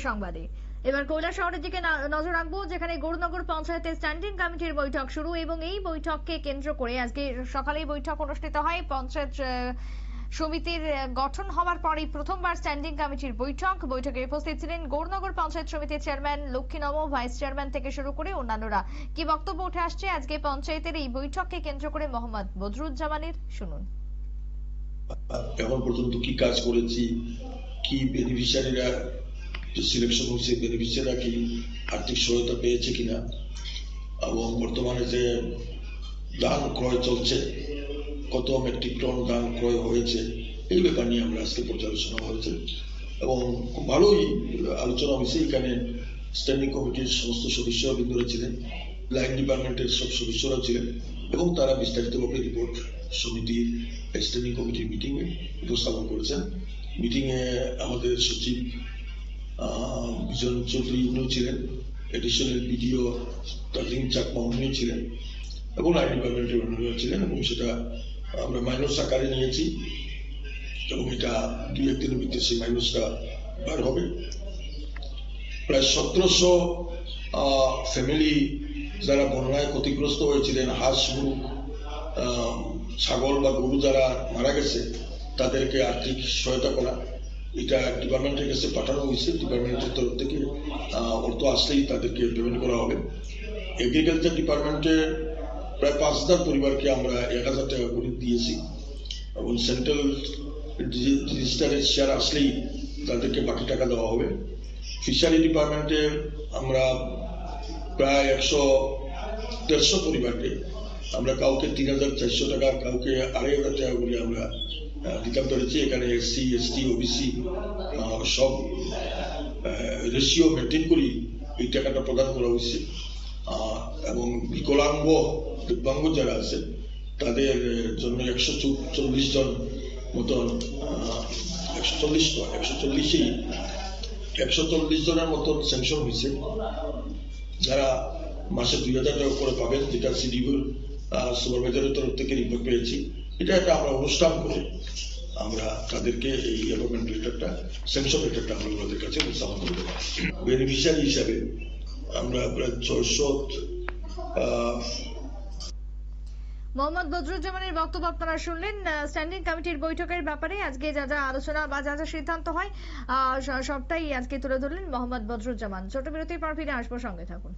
সংবাদে এবার কৈলাসহরের দিকে নজর রাখবো, যেখানে গৌরনগর পঞ্চায়েতের স্ট্যান্ডিং কমিটির বৈঠক শুরু এবং এই বৈঠককে কেন্দ্র করে আজকে সকালে বৈঠক অনুষ্ঠিত হয়। পঞ্চায়েত সমিতির গঠন হওয়ার পরে প্রথমবার স্ট্যান্ডিং কমিটির বৈঠকে উপস্থিত ছিলেন গৌরনগর পঞ্চায়েত সমিতির চেয়ারম্যান লক্ষ্মী নম, ভাইস চেয়ারম্যান থেকে শুরু করে অন্যান্যরা। কি বক্তব্য উঠে আসছে আজকে পঞ্চায়েতের এই বৈঠককে কেন্দ্র করে মোহাম্মদ বদরুজ্জামানের, শুনুন। এখন পর্যন্ত কি কাজ করেছি, কি বেনিফিশিয়ারিরা সিলেকশন হয়েছে, বেনিফিশিয়ারিরা কি আর্থিক সহায়তা পেয়েছে কিনা, এবং বর্তমানে যে ধান ক্রয় চলছে কত মেট্রিক টন ধান ক্রয় হয়েছে, এই ব্যাপার নিয়ে আমরা আজকে পর্যালোচনা হয়েছে এবং খুব ভালোই আলোচনা হয়েছে। এখানে স্ট্যান্ডিং কমিটির সমস্ত সদস্যবৃন্দরা ছিলেন, লাইন ডিপার্টমেন্টের সব সদস্যরা ছিলেন এবং তারা বিস্তারিতভাবে রিপোর্ট সমিতির স্ট্যান্ডিং কমিটির মিটিং এ উপস্থাপন করেছেন। মিটিং এ আমাদের সচিব বিজন চৌধুরী উনিও ছিলেন, এডিশনাল বিডিও দার্জিলিং চাকমা উনিও ছিলেন এবং লাইন ডিপার্টমেন্টের অন্যরা ছিলেন, এবং সেটা আমরা মাইনস আকারে নিয়েছি এবং এটা 2-1 দিনের ভিতরে সেই মাইনসটা বার হবে। প্রায় 1700 ফ্যামিলি যারা বন্যায় ক্ষতিগ্রস্ত হয়েছিলেন, হাঁস গরু ছাগল বা গরু যারা মারা গেছে তাদেরকে আর্থিক সহায়তা করা, এটা ডিপার্টমেন্টের কাছে পাঠানো হয়েছে। ডিপার্টমেন্টের তরফ থেকে অর্থ আসলেই তাদেরকে পেমেন্ট করা হবে। এগ্রিকালচার ডিপার্টমেন্টের প্রায় 5000 পরিবারকে আমরা 1000 টাকা করে দিয়েছি এবং সেন্ট্রাল রেজিস্টারের শেয়ার আসলেই তাদেরকে বাকি টাকা দেওয়া হবে। ফিশারি ডিপার্টমেন্টের আমরা প্রায় 100-150 পরিবারকে আমরা কাউকে 3400 টাকা, কাউকে 2500 টাকা করে আমরা দিতে পেরেছি। এখানে এসসি, এসটি, ওবিসি সব রেশিও মেনটেন করি এই টাকাটা প্রদান করা হয়েছে। এবং বিকলাঙ্গ দিব্যাঙ্গ যারা আছে তাদের জন্য 140 জন মতন, 140 জনের মতন স্যাংশন হয়েছে, যারা মাসে 2000 টাকা করে পাবেন, যেটা সিডিউল সুপারভাইজারের তরফ থেকে রিপোর্ট পেয়েছি। এটা একটা আমরা অনুষ্ঠান করে আমরা তাদেরকে এই অ্যাপয়েন্টমেন্ট লেটারটা, স্যাংশন লেটারটা আমরা ওদের কাছে উপস্থাপন করে দেবো। বেনিফিশিয়ারি হিসাবে আমরা প্রায় 600। মোহাম্মদ বদরুজ্জামানের বক্তব্য আপনারা শুনলেন। স্ট্যান্ডিং কমিটির বৈঠকের ব্যাপারে আজকে যা যা আলোচনা বা যা যা সিদ্ধান্ত হয় সবটাই আজকে তুলে ধরলেন মোহাম্মদ বদরুজ্জামান। ছোট বিরতির পর ফিরে আসবো, সঙ্গে থাকুন।